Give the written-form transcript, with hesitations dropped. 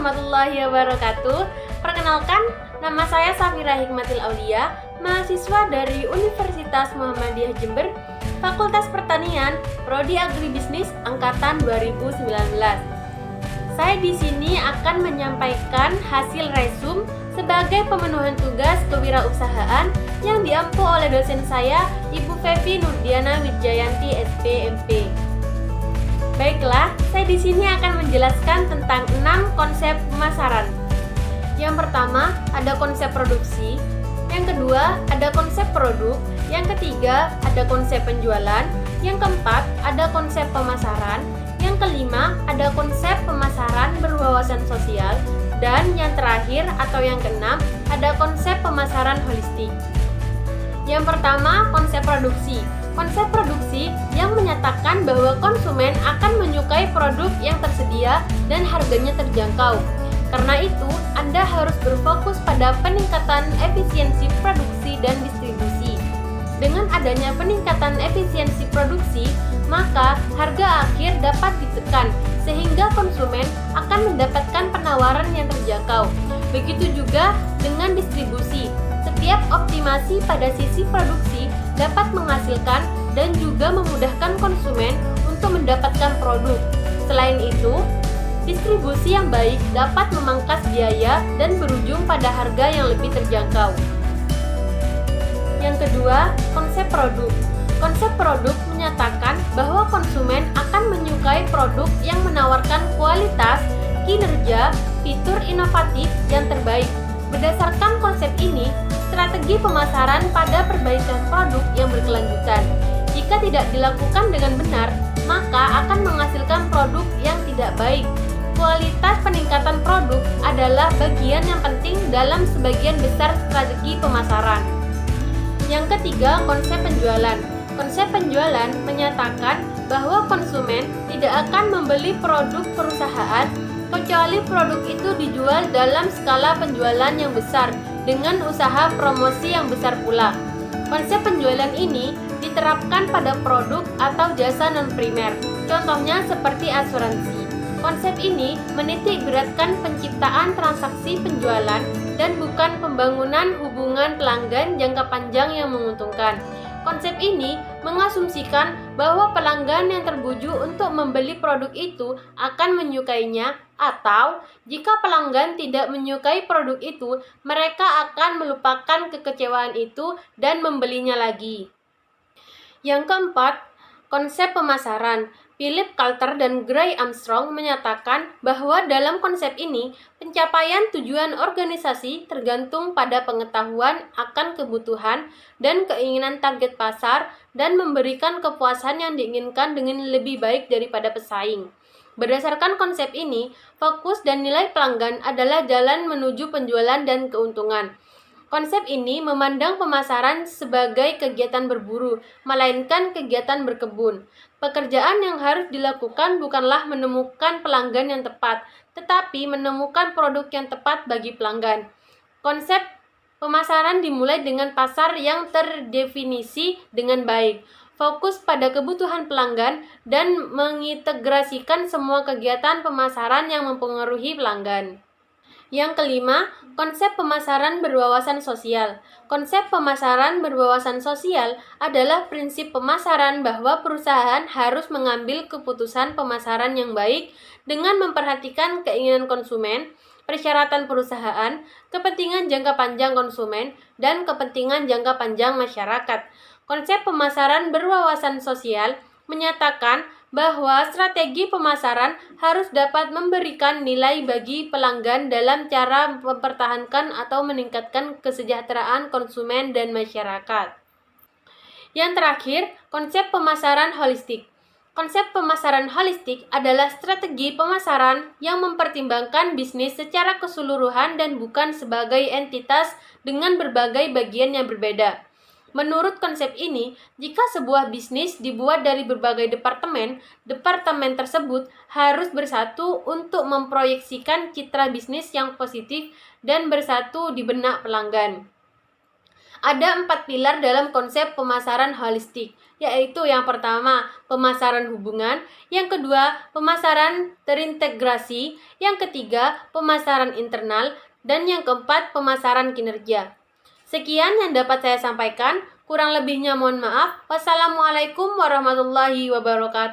warahmatullahi wabarakatuh. Perkenalkan, nama saya Safira Hikmatil Aulia, mahasiswa dari Universitas Muhammadiyah Jember, Fakultas Pertanian, Prodi Agribisnis Angkatan 2019. Saya di sini akan menyampaikan hasil resum sebagai pemenuhan tugas kewirausahaan yang diampu oleh dosen saya, Ibu Fevi Nurdiana Wijayanti SPMP. Baiklah, saya di sini akan menjelaskan tentang 6 konsep pemasaran. Yang pertama, ada konsep produksi. Yang kedua, ada konsep produk. Yang ketiga, ada konsep penjualan. Yang keempat, ada konsep pemasaran. Yang kelima, ada konsep pemasaran berwawasan sosial. Dan yang terakhir atau yang keenam, ada konsep pemasaran holistik. Yang pertama, konsep produksi. Konsep produksi yang menyatakan bahwa konsumen akan menyukai produk yang tersedia dan harganya terjangkau. Karena itu, Anda harus berfokus pada peningkatan efisiensi produksi dan distribusi. Dengan adanya peningkatan efisiensi produksi, maka harga akhir dapat ditekan sehingga konsumen akan mendapatkan penawaran yang terjangkau. Begitu juga dengan distribusi. Setiap optimasi pada sisi produksi dapat menghasilkan dan juga memudahkan konsumen untuk mendapatkan produk. Selain itu, distribusi yang baik dapat memangkas biaya dan berujung pada harga yang lebih terjangkau. Yang kedua, konsep produk. Konsep produk menyatakan bahwa konsumen akan menyukai produk yang menawarkan kualitas, kinerja, fitur inovatif yang terbaik. Berdasarkan konsep ini, strategi pemasaran pada perbaikan produk yang berkelanjutan. Jika tidak dilakukan dengan benar, maka akan menghasilkan produk yang tidak baik. Kualitas peningkatan produk adalah bagian yang penting dalam sebagian besar strategi pemasaran. Yang ketiga, konsep penjualan. Konsep penjualan menyatakan bahwa konsumen tidak akan membeli produk perusahaan kecuali produk itu dijual dalam skala penjualan yang besar dengan usaha promosi yang besar pula. Konsep penjualan ini diterapkan pada produk atau jasa non-primer, contohnya seperti asuransi. Konsep ini menitik beratkan penciptaan transaksi penjualan dan bukan pembangunan hubungan pelanggan jangka panjang yang menguntungkan. Konsep ini mengasumsikan bahwa pelanggan yang terbuju untuk membeli produk itu akan menyukainya, atau jika pelanggan tidak menyukai produk itu, mereka akan melupakan kekecewaan itu dan membelinya lagi. Yang keempat, konsep pemasaran. Philip Kotler dan Gray Armstrong menyatakan bahwa dalam konsep ini, pencapaian tujuan organisasi tergantung pada pengetahuan akan kebutuhan dan keinginan target pasar dan memberikan kepuasan yang diinginkan dengan lebih baik daripada pesaing. Berdasarkan konsep ini, fokus dan nilai pelanggan adalah jalan menuju penjualan dan keuntungan. Konsep ini memandang pemasaran sebagai kegiatan berburu, melainkan kegiatan berkebun. Pekerjaan yang harus dilakukan bukanlah menemukan pelanggan yang tepat, tetapi menemukan produk yang tepat bagi pelanggan. Konsep pemasaran dimulai dengan pasar yang terdefinisi dengan baik, fokus pada kebutuhan pelanggan, dan mengintegrasikan semua kegiatan pemasaran yang mempengaruhi pelanggan. Yang kelima, konsep pemasaran berwawasan sosial. Konsep pemasaran berwawasan sosial adalah prinsip pemasaran bahwa perusahaan harus mengambil keputusan pemasaran yang baik dengan memperhatikan keinginan konsumen, persyaratan perusahaan, kepentingan jangka panjang konsumen, dan kepentingan jangka panjang masyarakat. Konsep pemasaran berwawasan sosial menyatakan bahwa strategi pemasaran harus dapat memberikan nilai bagi pelanggan dalam cara mempertahankan atau meningkatkan kesejahteraan konsumen dan masyarakat. Yang terakhir, konsep pemasaran holistik. Konsep pemasaran holistik adalah strategi pemasaran yang mempertimbangkan bisnis secara keseluruhan dan bukan sebagai entitas dengan berbagai bagian yang berbeda. Menurut konsep ini, jika sebuah bisnis dibuat dari berbagai departemen tersebut harus bersatu untuk memproyeksikan citra bisnis yang positif dan bersatu di benak pelanggan. Ada 4 pilar dalam konsep pemasaran holistik, yaitu yang pertama, pemasaran hubungan, yang kedua, pemasaran terintegrasi, yang ketiga, pemasaran internal, dan yang keempat, pemasaran kinerja. Sekian yang dapat saya sampaikan, kurang lebihnya mohon maaf. Wassalamualaikum warahmatullahi wabarakatuh.